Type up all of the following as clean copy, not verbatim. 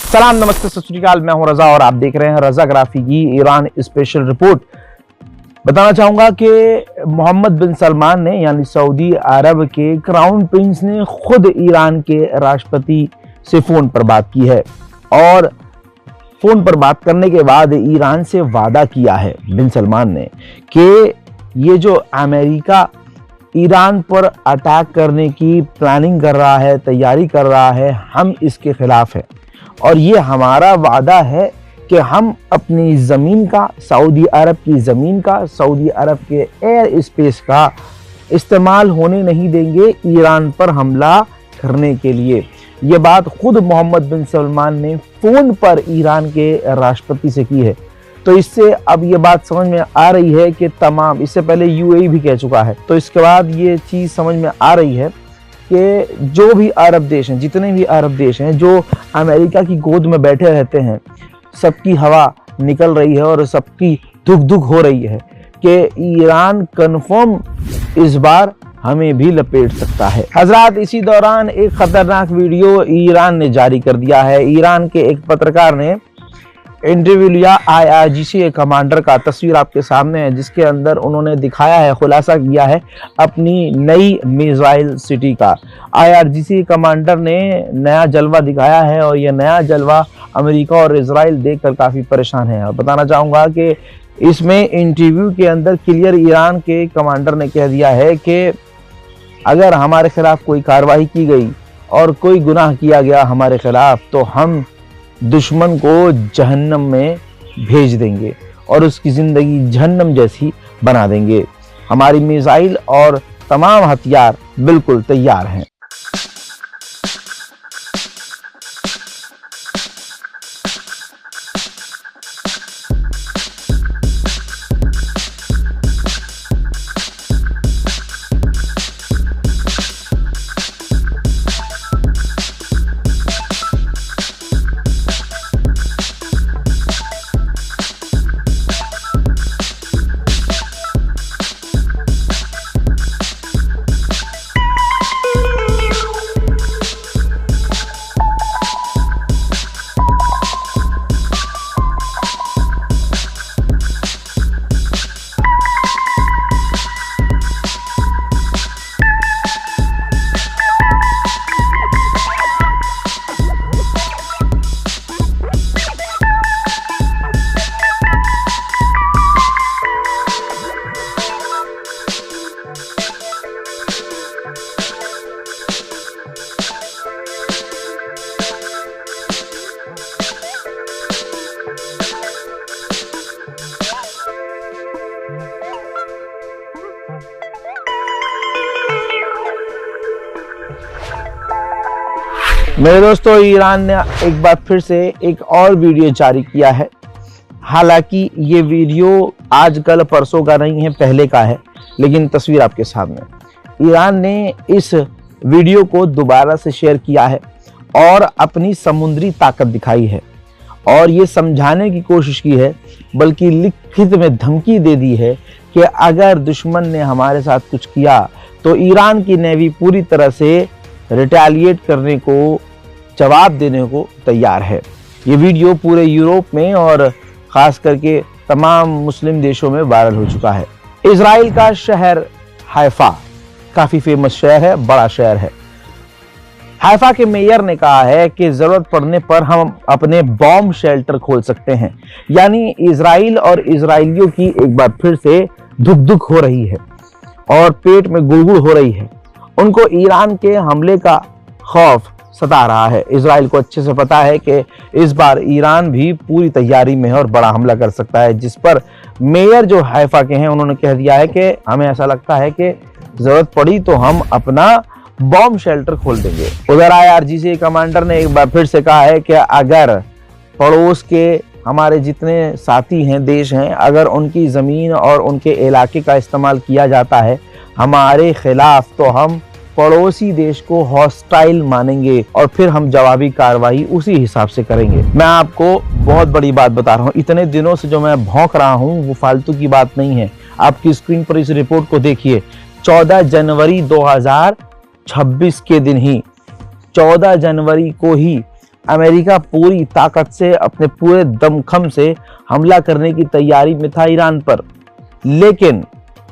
सलाम, नमस्ते, सत श्री अकाल। मैं हूं रजा और आप देख रहे हैं रजाग्राफी की ईरान स्पेशल रिपोर्ट। बताना चाहूंगा कि मोहम्मद बिन सलमान ने यानी सऊदी अरब के क्राउन प्रिंस ने खुद ईरान के राष्ट्रपति से फोन पर बात की है और फोन पर बात करने के बाद ईरान से वादा किया है बिन सलमान ने कि ये जो अमेरिका ईरान पर अटैक करने की प्लानिंग कर रहा है, तैयारी कर रहा है, हम इसके खिलाफ है और ये हमारा वादा है कि हम अपनी ज़मीन का, सऊदी अरब की ज़मीन का, सऊदी अरब के एयर स्पेस का इस्तेमाल होने नहीं देंगे ईरान पर हमला करने के लिए। ये बात खुद मोहम्मद बिन सलमान ने फ़ोन पर ईरान के राष्ट्रपति से की है। तो इससे अब ये बात समझ में आ रही है कि तमाम, इससे पहले यूएई भी कह चुका है, तो इसके बाद ये चीज़ समझ में आ रही है कि जो भी अरब देश हैं, जितने भी अरब देश हैं जो अमेरिका की गोद में बैठे रहते हैं, सबकी हवा निकल रही है और सबकी धुक धुक हो रही है कि ईरान कन्फर्म इस बार हमें भी लपेट सकता है। हजरात, इसी दौरान एक खतरनाक वीडियो ईरान ने जारी कर दिया है। ईरान के एक पत्रकार ने इंटरव्यू लिया IRGC कमांडर का, तस्वीर आपके सामने है, जिसके अंदर उन्होंने दिखाया है, खुलासा किया है अपनी नई मिसाइल सिटी का। IRGC कमांडर ने नया जलवा दिखाया है और यह नया जलवा अमेरिका और इजराइल देखकर काफ़ी परेशान है। और बताना चाहूँगा कि इसमें इंटरव्यू के अंदर क्लियर ईरान के कमांडर ने कह दिया है कि अगर हमारे खिलाफ कोई कार्रवाई की गई और कोई गुनाह किया गया हमारे खिलाफ, तो हम दुश्मन को जहन्नम में भेज देंगे और उसकी ज़िंदगी जहन्नम जैसी बना देंगे। हमारी मिसाइल और तमाम हथियार बिल्कुल तैयार हैं। मेरे दोस्तों, ईरान ने एक बार फिर से एक और वीडियो जारी किया है। हालांकि ये वीडियो आज कल परसों का नहीं है, पहले का है, लेकिन तस्वीर आपके सामने। ईरान ने इस वीडियो को दोबारा से शेयर किया है और अपनी समुद्री ताकत दिखाई है और ये समझाने की कोशिश की है, बल्कि लिखित में धमकी दे दी है कि अगर दुश्मन ने हमारे साथ कुछ किया तो ईरान की नेवी पूरी तरह से रिटेलिएट करने को, जवाब देने को तैयार है। ये वीडियो पूरे यूरोप में और ख़ास करके तमाम मुस्लिम देशों में वायरल हो चुका है। इजराइल का शहर हाइफा काफ़ी फेमस शहर है, बड़ा शहर है। हाइफा के मेयर ने कहा है कि ज़रूरत पड़ने पर हम अपने बॉम्ब शेल्टर खोल सकते हैं। यानी इजराइल और इजराइलियों की एक बार फिर से धुक धुक हो रही है और पेट में गुड़गुड़ हो रही है। उनको ईरान के हमले का खौफ सता रहा है। इजराइल को अच्छे से पता है कि इस बार ईरान भी पूरी तैयारी में है और बड़ा हमला कर सकता है, जिस पर मेयर जो हाइफा के हैं उन्होंने कह दिया है कि हमें ऐसा लगता है कि ज़रूरत पड़ी तो हम अपना बॉम्ब शेल्टर खोल देंगे। उधर IRGC कमांडर ने एक बार फिर से कहा है कि अगर पड़ोस के हमारे जितने साथी हैं, देश हैं, अगर उनकी ज़मीन और उनके इलाके का इस्तेमाल किया जाता है हमारे खिलाफ, तो हम पड़ोसी देश को हॉस्टाइल मानेंगे और फिर हम जवाबी कार्रवाई उसी हिसाब से करेंगे। मैं आपको बहुत बड़ी बात बता रहा हूँ, इतने दिनों से जो मैं भौंक रहा हूँ वो फालतू की बात नहीं है। आपकी स्क्रीन पर इस रिपोर्ट को देखिए। 14 जनवरी 2026 के दिन ही, 14 जनवरी को ही अमेरिका पूरी ताकत से, अपने पूरे दमखम से हमला करने की तैयारी में था ईरान पर, लेकिन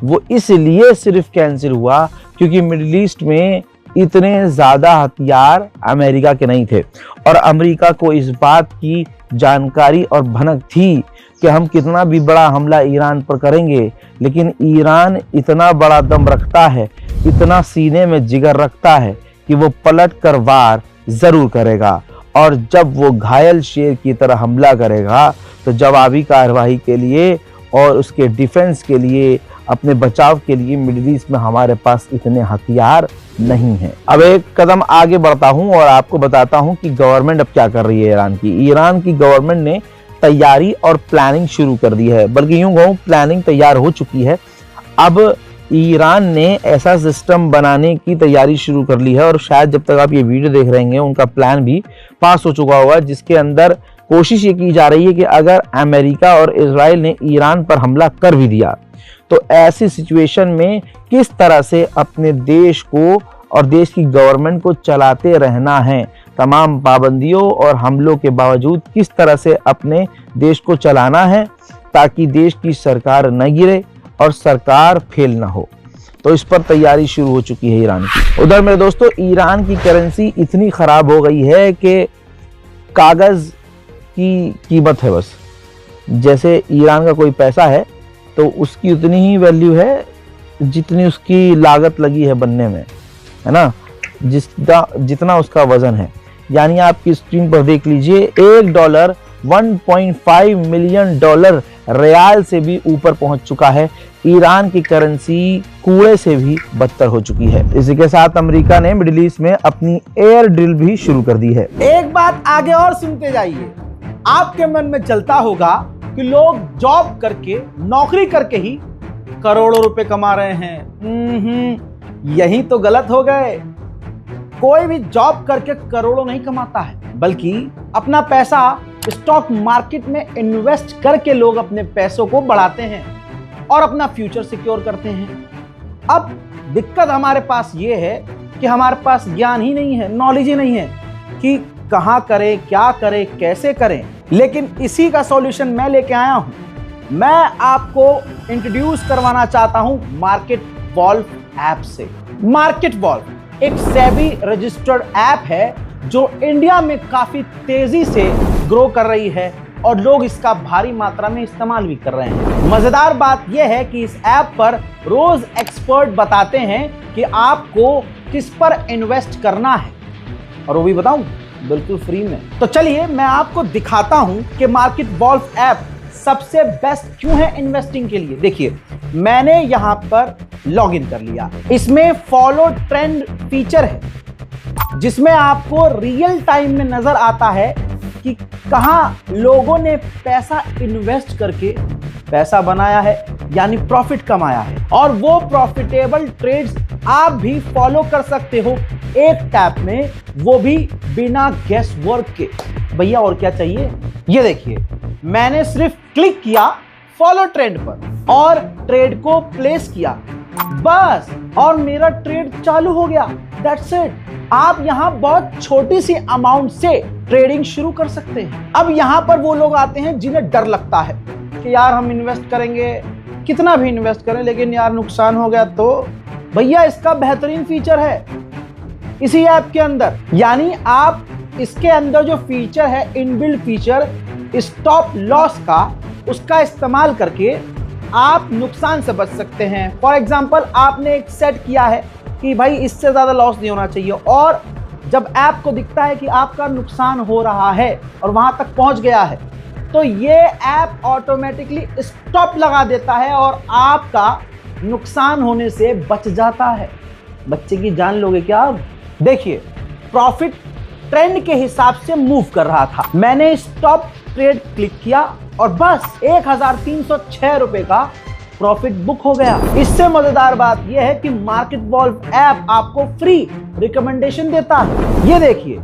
वो इसलिए सिर्फ कैंसिल हुआ क्योंकि मिडिल ईस्ट में इतने ज्यादा हथियार अमेरिका के नहीं थे और अमेरिका को इस बात की जानकारी और भनक थी कि हम कितना भी बड़ा हमला ईरान पर करेंगे, लेकिन ईरान इतना बड़ा दम रखता है, इतना सीने में जिगर रखता है कि वो पलट कर वार जरूर करेगा और जब वो घायल शेर की तरह हमला करेगा तो जवाबी कार्रवाई के लिए और उसके डिफेंस के लिए, अपने बचाव के लिए मिडिल ईस्ट में हमारे पास इतने हथियार नहीं हैं। अब एक कदम आगे बढ़ता हूं और आपको बताता हूं कि गवर्नमेंट अब क्या कर रही है ईरान की। ईरान की गवर्नमेंट ने तैयारी और प्लानिंग शुरू कर दी है, बल्कि यूं कहूं प्लानिंग तैयार हो चुकी है। अब ईरान ने ऐसा सिस्टम बनाने की तैयारी शुरू कर ली है और शायद जब तक आप ये वीडियो देख रहे हैं उनका प्लान भी पास हो चुका होगा, जिसके अंदर कोशिश ये की जा रही है कि अगर अमेरिका और इजराइल ने ईरान पर हमला कर भी दिया तो ऐसी सिचुएशन में किस तरह से अपने देश को और देश की गवर्नमेंट को चलाते रहना है, तमाम पाबंदियों और हमलों के बावजूद किस तरह से अपने देश को चलाना है ताकि देश की सरकार न गिरे और सरकार फेल ना हो। तो इस पर तैयारी शुरू हो चुकी है ईरान की। उधर मेरे दोस्तों, ईरान की करेंसी इतनी खराब हो गई है कि कागज की कीमत है बस। जैसे ईरान का कोई पैसा है तो उसकी उतनी ही वैल्यू है जितनी उसकी लागत लगी है बनने में, है ना, जितना उसका वजन है। यानी आपकी स्क्रीन पर देख लीजिए, $1 $1.5 मिलियन रियाल से भी ऊपर पहुंच चुका है। ईरान की करेंसी कूड़े से भी बदतर हो चुकी है। इसी के साथ अमेरिका ने मिडिल ईस्ट में अपनी एयर ड्रिल भी शुरू कर दी है। एक बात आगे और सुनते जाइए, आपके मन में चलता होगा कि लोग जॉब करके, नौकरी करके ही करोड़ों रुपए कमा रहे हैं। यही तो गलत हो गए। कोई भी जॉब करके करोड़ों नहीं कमाता है, बल्कि अपना पैसा स्टॉक मार्केट में इन्वेस्ट करके लोग अपने पैसों को बढ़ाते हैं और अपना फ्यूचर सिक्योर करते हैं। अब दिक्कत हमारे पास ये है कि हमारे पास ज्ञान ही नहीं है, नॉलेज ही नहीं है कि कहां करें, क्या करें, कैसे करें। लेकिन इसी का सॉल्यूशन मैं लेके आया हूं। मैं आपको इंट्रोड्यूस करवाना चाहता हूं मार्केट वॉल्व ऐप से। मार्केट वॉल्व एक सेबी रजिस्टर्ड ऐप है जो इंडिया में काफी तेजी से ग्रो कर रही है और लोग इसका भारी मात्रा में इस्तेमाल भी कर रहे हैं। मजेदार बात यह है कि इस ऐप पर रोज एक्सपर्ट बताते हैं कि आपको किस पर इन्वेस्ट करना है, और वो भी बताऊं, बिल्कुल फ्री में। तो चलिए मैं आपको दिखाता हूं कि मार्केट वॉल्व ऐप सबसे बेस्ट क्यों है इन्वेस्टिंग के लिए। देखिए, मैंने यहां पर लॉगिन कर लिया। इसमें फॉलो ट्रेंड फीचर है जिसमें आपको रियल टाइम में नजर आता है कि कहां लोगों ने पैसा इन्वेस्ट करके पैसा बनाया है, यानी प्रॉफिट कमाया है, और वो प्रॉफिटेबल ट्रेड्स आप भी फॉलो कर सकते हो एक टैप में, वो भी बिना गेस वर्क के। भैया और क्या चाहिए। ये देखिए, मैंने सिर्फ क्लिक किया फॉलो ट्रेंड पर और ट्रेड को प्लेस किया, बस, और मेरा ट्रेड चालू हो गया। That's it. आप यहां बहुत छोटी सी अमाउंट से ट्रेडिंग शुरू कर सकते हैं। अब यहां पर वो लोग आते हैं जिन्हें डर लगता है कि यार हम इन्वेस्ट करेंगे, कितना भी इन्वेस्ट करें, लेकिन यार नुकसान हो गया तो। भैया इसका बेहतरीन फीचर है इसी ऐप के अंदर, यानी आप इसके अंदर जो फीचर है, इनबिल्ट फीचर स्टॉप लॉस का, उसका इस्तेमाल करके आप नुकसान से बच सकते हैं। फॉर एग्जांपल, आपने एक सेट किया है कि भाई इससे ज्यादा लॉस नहीं होना चाहिए, और जब ऐप को दिखता है कि आपका नुकसान हो रहा है और वहां तक पहुंच गया है, तो ये ऐप ऑटोमेटिकली स्टॉप लगा देता है और आपका नुकसान होने से बच जाता है। बच्चे की जान लोगे क्या आप। देखिए, प्रॉफिट ट्रेंड के हिसाब से मूव कर रहा था। मैंने स्टॉप ट्रेड क्लिक किया और बस 1306 रुपए का प्रॉफिट बुक हो गया। इससे मजेदार बात यह है कि मार्केट वॉल्व ऐप आपको फ्री रिकमेंडेशन देता है। ये देखिए,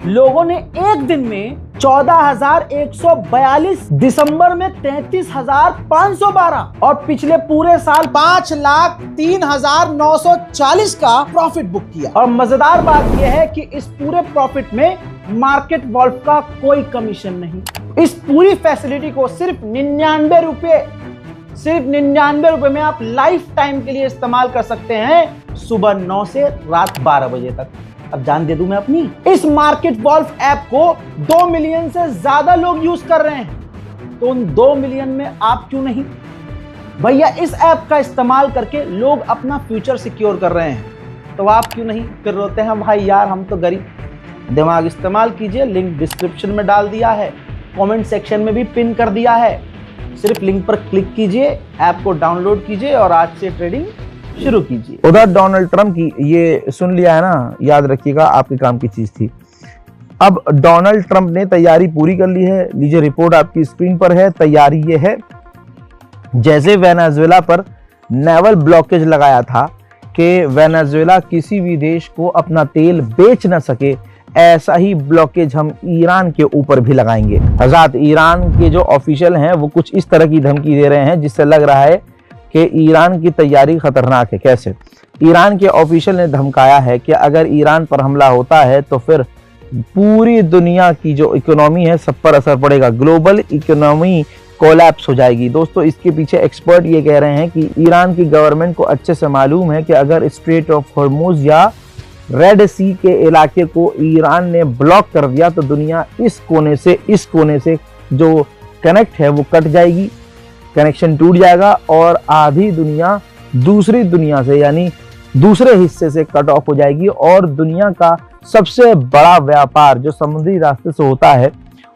लोगों ने एक दिन में 14,142, दिसंबर में 33,512 और पिछले पूरे साल 5,03,940 का प्रॉफिट बुक किया। और मजेदार बात यह है कि इस पूरे प्रॉफिट में मार्केट वॉल्फ का कोई कमीशन नहीं। इस पूरी फैसिलिटी को सिर्फ 99 रुपए में आप लाइफ टाइम के लिए इस्तेमाल कर सकते हैं, सुबह 9 से रात 12 बजे तक। अब जान दे दूं मैं अपनी, इस मार्केट वॉल्फ ऐप को 2 मिलियन से ज्यादा लोग यूज कर रहे हैं, तो उन 2 मिलियन में आप क्यों नहीं? भैया इस ऐप का इस्तेमाल करके लोग अपना फ्यूचर सिक्योर कर रहे हैं, तो आप क्यों नहीं? फिर रोते हैं भाई यार हम तो गरीब। दिमाग इस्तेमाल कीजिए, लिंक डिस्क्रिप्शन में डाल दिया है, कमेंट सेक्शन में भी पिन कर दिया है। सिर्फ लिंक पर क्लिक कीजिए, ऐप को डाउनलोड कीजिए और आज से ट्रेडिंग शुरू कीजिए। उधर डोनाल्ड ट्रंप की, ये सुन लिया है ना, याद रखिएगा आपके काम की चीज थी। अब डोनाल्ड ट्रंप ने तैयारी पूरी कर ली है। लीजिए रिपोर्ट आपकी स्क्रीन पर है। तैयारी ये है, जैसे वेनेजुएला पर नेवल ब्लॉकेज लगाया था कि वेनेजुएला किसी भी देश को अपना तेल बेच न सके, ऐसा ही ब्लॉकेज हम ईरान के ऊपर भी लगाएंगे। हज़रात, ईरान के जो ऑफिशियल हैं वो कुछ इस तरह की धमकी दे रहे हैं जिससे लग रहा है कि ईरान की तैयारी खतरनाक है। कैसे? ईरान के ऑफिशियल ने धमकाया है कि अगर ईरान पर हमला होता है तो फिर पूरी दुनिया की जो इकोनॉमी है सब पर असर पड़ेगा, ग्लोबल इकोनॉमी कोलैप्स हो जाएगी। दोस्तों, इसके पीछे एक्सपर्ट ये कह रहे हैं कि ईरान की गवर्नमेंट को अच्छे से मालूम है कि अगर स्ट्रेट ऑफ हॉर्मुज या रेड सी के इलाके को ईरान ने ब्लॉक कर दिया तो दुनिया इस कोने से जो कनेक्ट है वो कट जाएगी, कनेक्शन टूट जाएगा और आधी दुनिया दूसरी दुनिया से यानी दूसरे हिस्से से कट ऑफ हो जाएगी और दुनिया का सबसे बड़ा व्यापार जो समुद्री रास्ते से होता है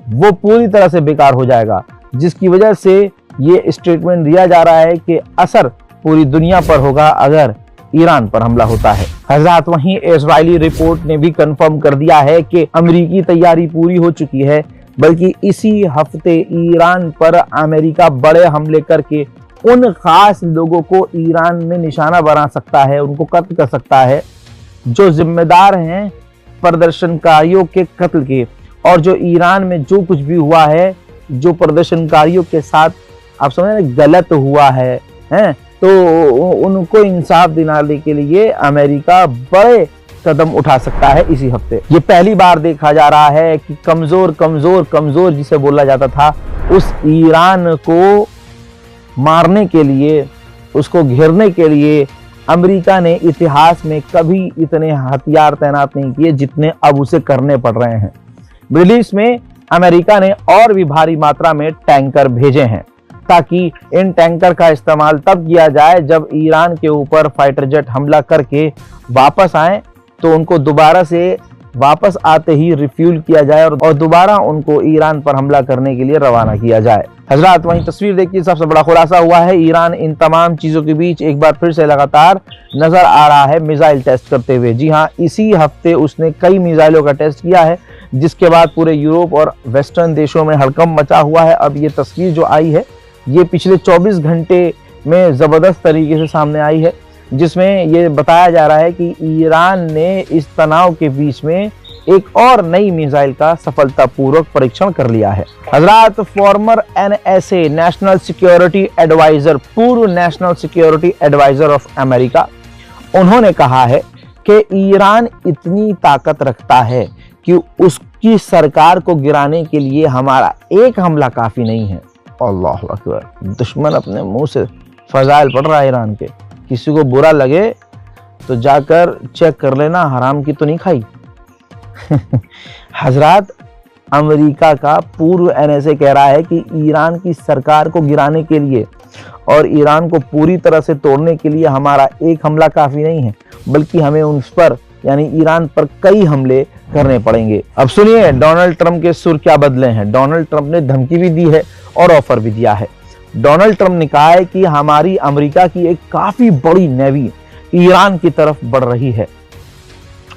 वो पूरी तरह से बेकार हो जाएगा, जिसकी वजह से ये स्टेटमेंट दिया जा रहा है कि असर पूरी दुनिया पर होगा अगर ईरान पर हमला होता है। हज़रात, वहीं इजरायली रिपोर्ट ने भी कंफर्म कर दिया है कि अमेरिकी तैयारी पूरी हो चुकी है, बल्कि इसी हफ्ते ईरान पर अमेरिका बड़े हमले करके उन खास लोगों को ईरान में निशाना बना सकता है, उनको कत्ल कर सकता है जो जिम्मेदार हैं प्रदर्शनकारियों के कत्ल के। और जो ईरान में जो कुछ भी हुआ है, जो प्रदर्शनकारियों के साथ आप समझ गलत हुआ है, तो उनको इंसाफ दिलाने के लिए अमेरिका बड़े कदम उठा सकता है इसी हफ्ते। ये पहली बार देखा जा रहा है कि कमजोर जिसे बोला जाता था, उस ईरान को मारने के लिए, उसको घेरने के लिए अमेरिका ने इतिहास में कभी इतने हथियार तैनात नहीं किए जितने अब उसे करने पड़ रहे हैं। मिडिल ईस्ट में अमेरिका ने और भी भारी मात्रा में टैंकर भेजे हैं ताकि इन टैंकर का इस्तेमाल तब किया जाए जब ईरान के ऊपर फाइटर जेट हमला करके वापस आए तो उनको दोबारा से वापस आते ही रिफ्यूल किया जाए और दोबारा उनको ईरान पर हमला करने के लिए रवाना किया जाए। हजरात, वहीं तस्वीर देखिए, सबसे बड़ा खुलासा हुआ है। ईरान इन तमाम चीजों के बीच एक बार फिर से लगातार नजर आ रहा है मिसाइल टेस्ट करते हुए। जी हाँ, इसी हफ्ते उसने कई मिसाइलों का टेस्ट किया है, जिसके बाद पूरे यूरोप और वेस्टर्न देशों में हड़कंप मचा हुआ है। अब ये तस्वीर जो आई है ये पिछले 24 घंटे में जबरदस्त तरीके से सामने आई है, जिसमें ये बताया जा रहा है कि ईरान ने इस तनाव के बीच में एक और नई मिसाइल का सफलतापूर्वक परीक्षण कर लिया है। हजरात, former NSA national security adviser, पूर्व national security adviser of America, उन्होंने कहा है कि ईरान इतनी ताकत रखता है कि उसकी सरकार को गिराने के लिए हमारा एक हमला काफी नहीं है। अल्लाह अकबर, दुश्मन अपने मुंह से फजाइल पड़ रहा है ईरान के। किसी को बुरा लगे तो जाकर चेक कर लेना, हराम की तो नहीं खाई। हजरात, अमेरिका का पूर्व NSA कह रहा है कि ईरान की सरकार को गिराने के लिए और ईरान को पूरी तरह से तोड़ने के लिए हमारा एक हमला काफी नहीं है, बल्कि हमें उस पर यानी ईरान पर कई हमले करने पड़ेंगे। अब सुनिए डोनाल्ड ट्रंप के सुर क्या बदले हैं। डोनाल्ड ट्रंप ने धमकी भी दी है और ऑफर भी दिया है। डोनाल्ड ट्रंप ने कहा है कि हमारी अमेरिका की एक काफी बड़ी नेवी ईरान की तरफ बढ़ रही है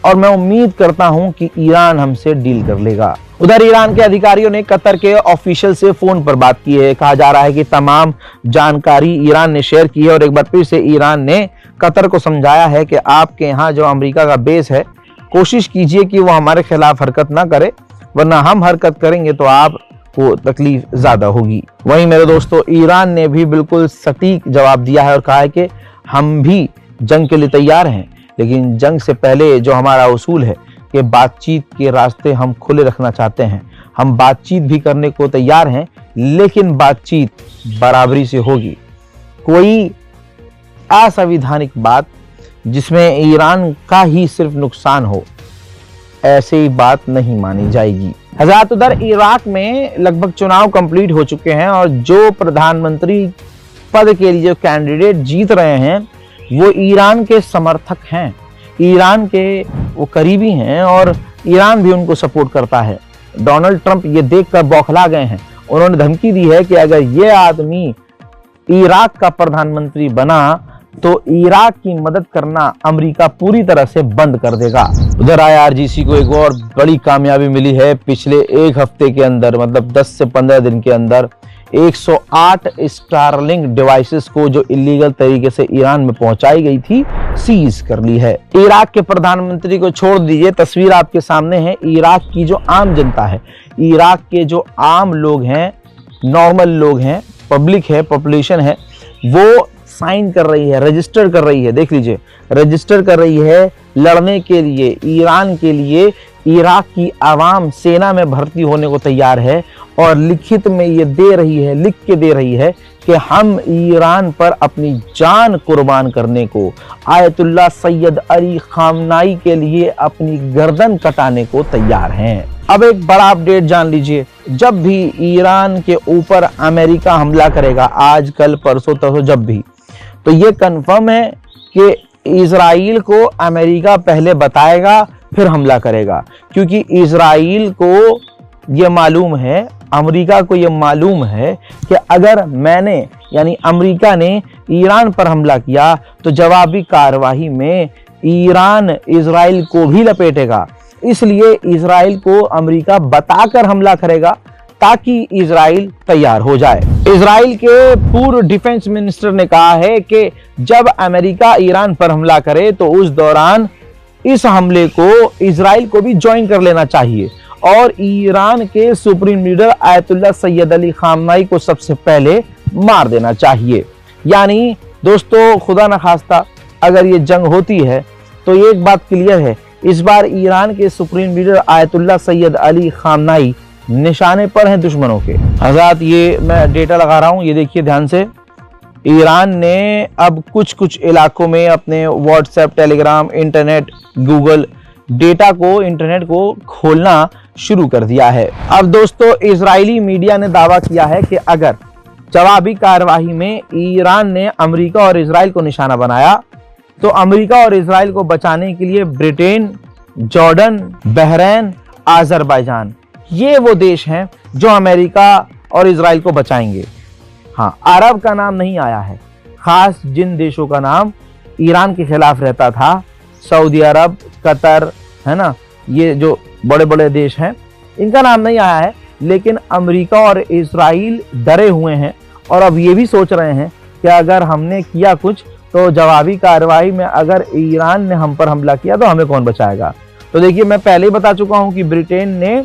और मैं उम्मीद करता हूं कि ईरान हमसे डील कर लेगा। उधर ईरान के अधिकारियों ने कतर के ऑफिशियल से फोन पर बात की है। कहा जा रहा है कि तमाम जानकारी ईरान ने शेयर की है और एक बार फिर से ईरान ने कतर को समझाया है कि आपके यहाँ जो अमेरिका का बेस है, कोशिश कीजिए कि वो हमारे खिलाफ हरकत ना करे, वरना हम हरकत करेंगे तो आपको तकलीफ ज्यादा होगी। वहीं मेरे दोस्तों, ईरान ने भी बिल्कुल सटीक जवाब दिया है और कहा है कि हम भी जंग के लिए तैयार हैं, लेकिन जंग से पहले जो हमारा उसूल है कि बातचीत के रास्ते हम खुले रखना चाहते हैं। हम बातचीत भी करने को तैयार हैं, लेकिन बातचीत बराबरी से होगी। कोई असंवैधानिक बात जिसमें ईरान का ही सिर्फ नुकसान हो, ऐसी बात नहीं मानी जाएगी। हज़रात, उधर इराक में लगभग चुनाव कंप्लीट हो चुके हैं और जो प्रधानमंत्री पद के लिए जो कैंडिडेट जीत रहे हैं वो ईरान के समर्थक हैं, ईरान के वो करीबी हैं और ईरान भी उनको सपोर्ट करता है। डोनाल्ड ट्रंप ये देखकर बौखला गए हैं। उन्होंने धमकी दी है कि अगर ये आदमी इराक का प्रधानमंत्री बना तो इराक की मदद करना अमेरिका पूरी तरह से बंद कर देगा। उधर IRGC को एक और बड़ी कामयाबी मिली है। पिछले एक हफ्ते के अंदर, मतलब 10 से 15 दिन के अंदर 108 स्टारलिंक डिवाइसेस को जो इलीगल तरीके से ईरान में पहुंचाई गई थी, सीज कर ली है। इराक के प्रधानमंत्री को छोड़ दीजिए, तस्वीर आपके सामने है। इराक की जो आम जनता है, इराक के जो आम लोग हैं, नॉर्मल लोग हैं, पब्लिक है, पॉपुलेशन है, वो साइन कर रही है, रजिस्टर कर रही है। देख लीजिए, रजिस्टर कर रही है लड़ने के लिए, ईरान के लिए। इराक की आवाम सेना में भर्ती होने को तैयार है और लिखित में ये दे रही है, लिख के दे रही है कि हम ईरान पर अपनी जान कुर्बान करने को, आयतुल्लाह सैयद अली खामनाई के लिए अपनी गर्दन कटाने को तैयार हैं। अब एक बड़ा अपडेट जान लीजिए, जब भी ईरान के ऊपर अमेरिका हमला करेगा, आज कल परसों तरसों जब भी, तो ये कंफर्म है कि इजराइल को अमेरिका पहले बताएगा फिर हमला करेगा, क्योंकि इजराइल को ये मालूम है, अमेरिका को ये मालूम है कि अगर मैंने यानी अमेरिका ने ईरान पर हमला किया तो जवाबी कार्रवाई में ईरान इजराइल को भी लपेटेगा। इसलिए इजराइल को अमेरिका बताकर हमला करेगा ताकि इजराइल तैयार हो जाए। इजराइल के पूर्व डिफेंस मिनिस्टर ने कहा है कि जब अमेरिका ईरान पर हमला करे तो उस दौरान इस हमले को इजराइल को भी ज्वाइन कर लेना चाहिए और ईरान के supreme leader Ayatollah Syed Ali खामनाई को सबसे पहले मार देना चाहिए। यानी दोस्तों, खुदा न खास्ता अगर ये जंग होती है तो ये एक बात क्लियर है, इस बार ईरान के supreme leader Ayatollah Syed Ali खामनाई निशाने पर हैं दुश्मनों के। हज़रात, ये मैं डेटा लगा रहा हूँ, ये देखिए ध्यान से। ईरान ने अब कुछ इलाकों में अपने WhatsApp, Telegram, internet, Google data को, इंटरनेट को खोलना शुरू कर दिया है। अब दोस्तों, इजरायली मीडिया ने दावा किया है कि अगर जवाबी कार्रवाई में ईरान ने अमेरिका और इजराइल को निशाना बनाया तो अमेरिका और इजराइल को बचाने के लिए ब्रिटेन, जॉर्डन, बहरीन, अजरबैजान, ये वो देश हैं जो अमेरिका और इजराइल को बचाएंगे। हाँ, अरब का नाम नहीं आया है। खास जिन देशों का नाम ईरान के खिलाफ रहता था, सऊदी अरब, कतर, है ना, ये जो बड़े बड़े देश हैं, इनका नाम नहीं आया है। लेकिन अमेरिका और इजराइल डरे हुए हैं और अब ये भी सोच रहे हैं कि अगर हमने किया कुछ तो जवाबी कार्रवाई में अगर ईरान ने हम पर हमला किया तो हमें कौन बचाएगा। तो देखिए, मैं पहले ही बता चुका हूं कि ब्रिटेन ने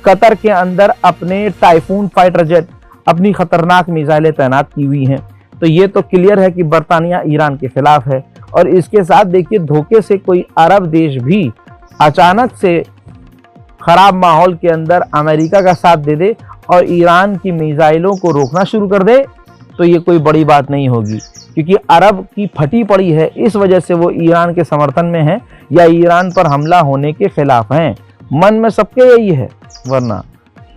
कतर के अंदर अपने टाइफून फाइटर जेट, अपनी खतरनाक मिसाइलें तैनात की हुई हैं। तो ये तो क्लियर है कि बरतानिया ईरान के खिलाफ है। और इसके साथ देखिए, धोखे से कोई अरब देश भी अचानक से खराब माहौल के अंदर अमेरिका का साथ दे दे और ईरान की मिसाइलों को रोकना शुरू कर दे तो ये कोई बड़ी बात नहीं होगी, क्योंकि अरब की फटी पड़ी है, इस वजह से वो ईरान के समर्थन में है या ईरान पर हमला होने के खिलाफ हैं। मन में सबके यही है, वरना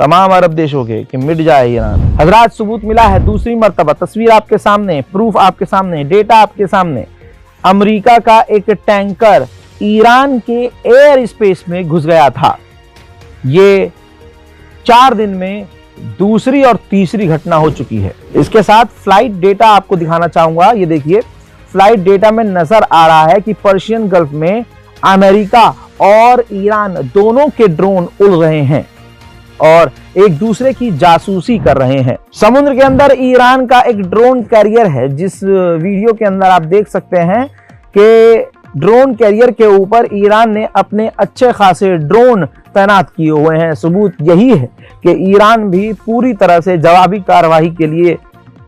तमाम अरब देशों के, कि मिट जाए ईरान। हजरात, सबूत मिला है दूसरी मर्तबा, तस्वीर आपके सामने, प्रूफ आपके सामने, डेटा आपके सामने। अमेरिका का एक टैंकर ईरान के एयर स्पेस में घुस गया था। ये 4 दिन में दूसरी और तीसरी घटना हो चुकी है। इसके साथ फ्लाइट डेटा आपको दिखाना चाहूंगा। ये देखिए, फ्लाइट डेटा में नजर आ रहा है कि पर्शियन गल्फ में अमेरिका और ईरान दोनों के ड्रोन उड़ रहे हैं और एक दूसरे की जासूसी कर रहे हैं। समुद्र के अंदर ईरान का एक ड्रोन कैरियर है, जिस वीडियो के अंदर आप देख सकते हैं कि ड्रोन कैरियर के ऊपर ईरान ने अपने अच्छे खासे ड्रोन तैनात किए हुए हैं। सबूत यही है कि ईरान भी पूरी तरह से जवाबी कार्रवाई के लिए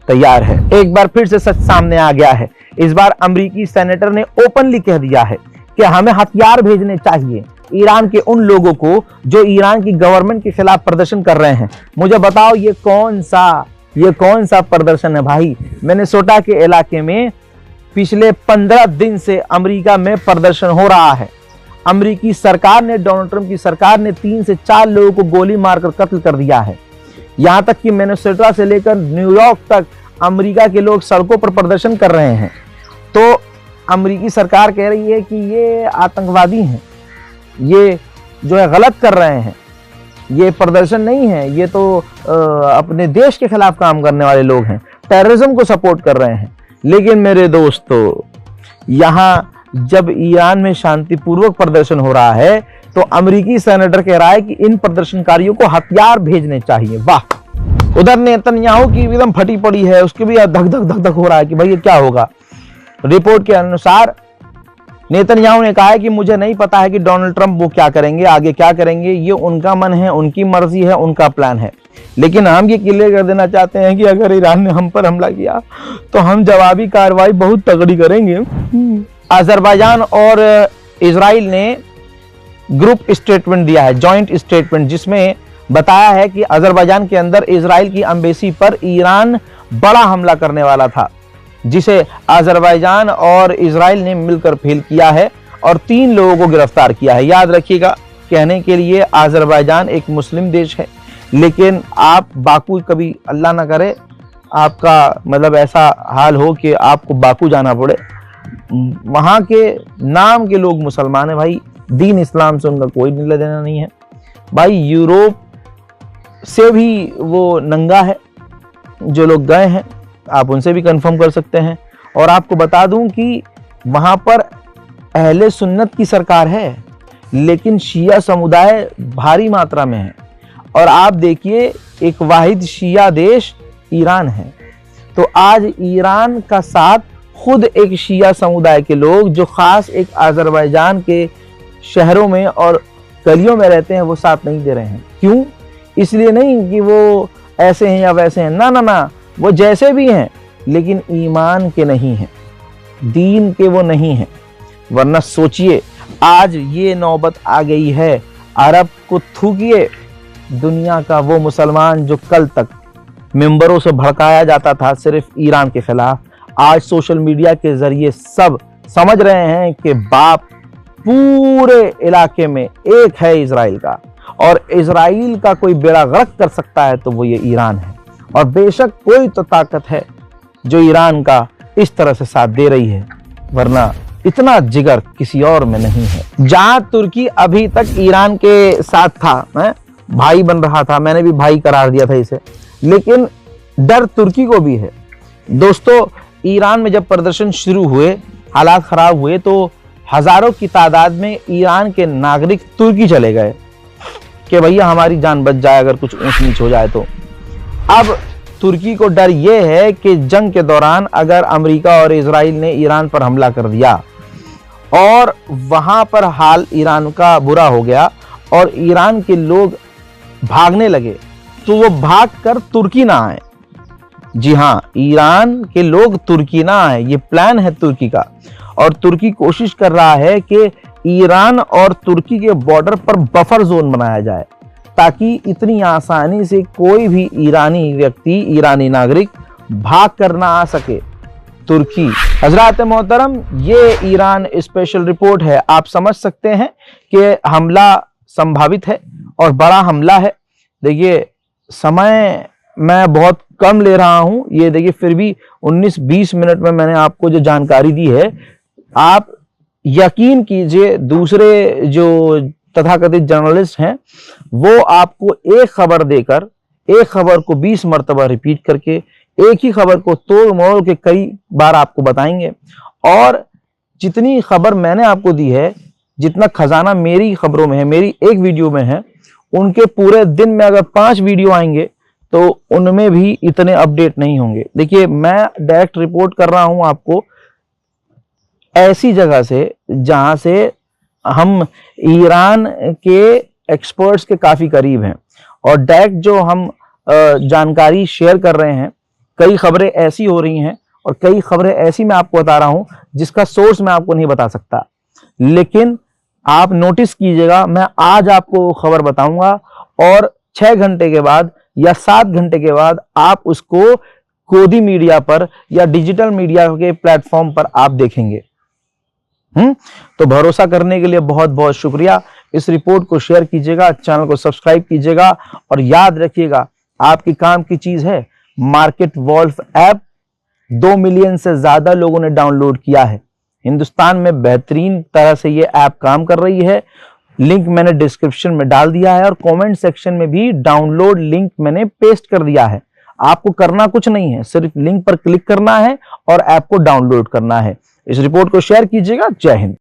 तैयार है। एक बार फिर से सच सामने आ गया है। इस बार अमेरिकी सेनेटर ने ओपनली कह दिया है कि हमें हथियार भेजने चाहिए ईरान के उन लोगों को जो ईरान की गवर्नमेंट के खिलाफ प्रदर्शन कर रहे हैं। मुझे बताओ ये कौन सा प्रदर्शन है भाई? मिनेसोटा के इलाके में पिछले 15 दिन से अमेरिका में प्रदर्शन हो रहा है। अमेरिकी सरकार ने, डोनाल्ड ट्रंप की सरकार ने 3 से 4 लोगों को गोली मारकर कत्ल कर दिया है। यहां तक कि मिनेसोटा से लेकर न्यूयॉर्क तक अमेरिका के लोग सड़कों पर प्रदर्शन कर रहे हैं। तो अमेरिकी सरकार कह रही है कि ये आतंकवादी हैं, ये जो है गलत कर रहे हैं, ये प्रदर्शन नहीं है, ये तो अपने देश के खिलाफ काम करने वाले लोग हैं, टेररिज्म को सपोर्ट कर रहे हैं। लेकिन मेरे दोस्तों, यहां जब ईरान में शांतिपूर्वक प्रदर्शन हो रहा है तो अमेरिकी सेनेटर कह रहा है कि इन प्रदर्शनकारियों को हथियार भेजने चाहिए। वाह! उधर नेतन्याहू की एकदम फटी पड़ी है, उसके भी धक धक धक धक हो रहा है कि भाई ये क्या होगा। रिपोर्ट के अनुसार नेतन्याहू ने कहा है कि मुझे नहीं पता है कि डोनाल्ड ट्रंप वो क्या करेंगे, आगे क्या करेंगे, ये उनका मन है, उनकी मर्जी है, उनका प्लान है। लेकिन हम ये क्लियर कर देना चाहते हैं कि अगर ईरान ने हम पर हमला किया तो हम जवाबी कार्रवाई बहुत तगड़ी करेंगे। अजरबैजान और इजराइल ने ग्रुप स्टेटमेंट दिया है, जॉइंट स्टेटमेंट, जिसमें बताया है कि अजरबैजान के अंदर इजराइल की एम्बेसी पर ईरान बड़ा हमला करने वाला था, जिसे अजरबैजान और इजराइल ने मिलकर फेल किया है और 3 लोगों को गिरफ्तार किया है। याद रखिएगा, कहने के लिए अजरबैजान एक मुस्लिम देश है, लेकिन आप बाकू, कभी अल्लाह ना करे आपका मतलब ऐसा हाल हो कि आपको बाकू जाना पड़े, वहां के नाम के लोग मुसलमान है भाई, दीन इस्लाम से उनका कोई लेना देना नहीं है भाई। यूरोप से भी वो नंगा है, जो लोग गए हैं आप उनसे भी कंफर्म कर सकते हैं। और आपको बता दूं कि वहां पर अहले सुन्नत की सरकार है, लेकिन शिया समुदाय भारी मात्रा में है। और आप देखिए, एक वाहिद शिया देश ईरान है। तो आज ईरान का साथ खुद एक शिया समुदाय के लोग, जो खास एक अजरबैजान के शहरों में और गलियों में रहते हैं, वो साथ नहीं दे रहे हैं। क्यों? इसलिए नहीं कि वो ऐसे हैं या वैसे हैं, ना ना ना, वो जैसे भी हैं, लेकिन ईमान के नहीं हैं, दीन के वो नहीं हैं। वरना सोचिए, आज ये नौबत आ गई है, अरब को थूकिए, दुनिया का वो मुसलमान जो कल तक मिंबरों से भड़काया जाता था सिर्फ ईरान के खिलाफ, आज सोशल मीडिया के जरिए सब समझ रहे हैं कि बाप पूरे इलाके में एक है इजराइल का, और इजराइल का कोई बेड़ा गर्क कर सकता है तो वो ये ईरान है। और बेशक कोई तो ताकत है जो ईरान का इस तरह से साथ दे रही है, वरना इतना जिगर किसी और में नहीं है। जहां तुर्की अभी तक ईरान के साथ था, भाई बन रहा था, मैंने भी भाई करार दिया था इसे, लेकिन डर तुर्की को भी है। दोस्तों, ईरान में जब प्रदर्शन शुरू हुए, हालात खराब हुए, तो हजारों की तादाद में ईरान के नागरिक तुर्की चले गए कि भैया हमारी जान बच जाए अगर कुछ ऊंच नीच हो जाए तो। अब तुर्की को डर यह है कि जंग के दौरान अगर अमेरिका और इजराइल ने ईरान पर हमला कर दिया और वहां पर हाल ईरान का बुरा हो गया और ईरान के लोग भागने लगे, तो वो भागकर तुर्की ना आए। जी हाँ, ईरान के लोग तुर्की ना आए, ये प्लान है तुर्की का। और तुर्की कोशिश कर रहा है कि ईरान और तुर्की के बॉर्डर पर बफर जोन बनाया जाए, ताकि इतनी आसानी से कोई भी ईरानी व्यक्ति, ईरानी नागरिक भाग कर ना आ सके तुर्की। हजरात मोहतरम, ये ईरान स्पेशल रिपोर्ट है। आप समझ सकते हैं कि हमला संभावित है और बड़ा हमला है। देखिए, समय मैं बहुत कम ले रहा हूं, ये देखिए फिर भी 19-20 मिनट में मैंने आपको जो जानकारी दी है, आप यकीन कीजिए दूसरे जो तथाकथित जर्नलिस्ट हैं वो आपको एक खबर देकर, एक खबर को 20 मर्तबा रिपीट करके, एक ही खबर को तोड़ मोड़ के कई बार आपको बताएंगे। और जितनी खबर मैंने आपको दी है, जितना खजाना मेरी खबरों में है, मेरी एक वीडियो में है, उनके पूरे दिन में अगर 5 वीडियो आएंगे तो उनमें भी इतने अपडेट नहीं होंगे। देखिए, मैं डायरेक्ट रिपोर्ट कर रहा हूं आपको ऐसी जगह से जहां से हम ईरान के एक्सपर्ट्स के काफी करीब हैं, और डायरेक्ट जो हम जानकारी शेयर कर रहे हैं, कई खबरें ऐसी हो रही हैं और कई खबरें ऐसी मैं आपको बता रहा हूं जिसका सोर्स मैं आपको नहीं बता सकता, लेकिन आप नोटिस कीजिएगा, मैं आज आपको खबर बताऊंगा और 6 घंटे के बाद या 7 घंटे के बाद आप उसको गोदी मीडिया पर या डिजिटल मीडिया के प्लेटफॉर्म पर आप देखेंगे। तो भरोसा करने के लिए बहुत बहुत शुक्रिया। इस रिपोर्ट को शेयर कीजिएगा, चैनल को सब्सक्राइब कीजिएगा और याद रखिएगा, आपकी काम की चीज है। मार्केट वॉल्फ ऐप 2 मिलियन से ज्यादा लोगों ने डाउनलोड किया है। हिंदुस्तान में बेहतरीन तरह से ये ऐप काम कर रही है। लिंक मैंने डिस्क्रिप्शन में डाल दिया है और कमेंट सेक्शन में भी डाउनलोड लिंक मैंने पेस्ट कर दिया है। आपको करना कुछ नहीं है, सिर्फ लिंक पर क्लिक करना है और ऐप को डाउनलोड करना है। इस रिपोर्ट को शेयर कीजिएगा। जय हिंद।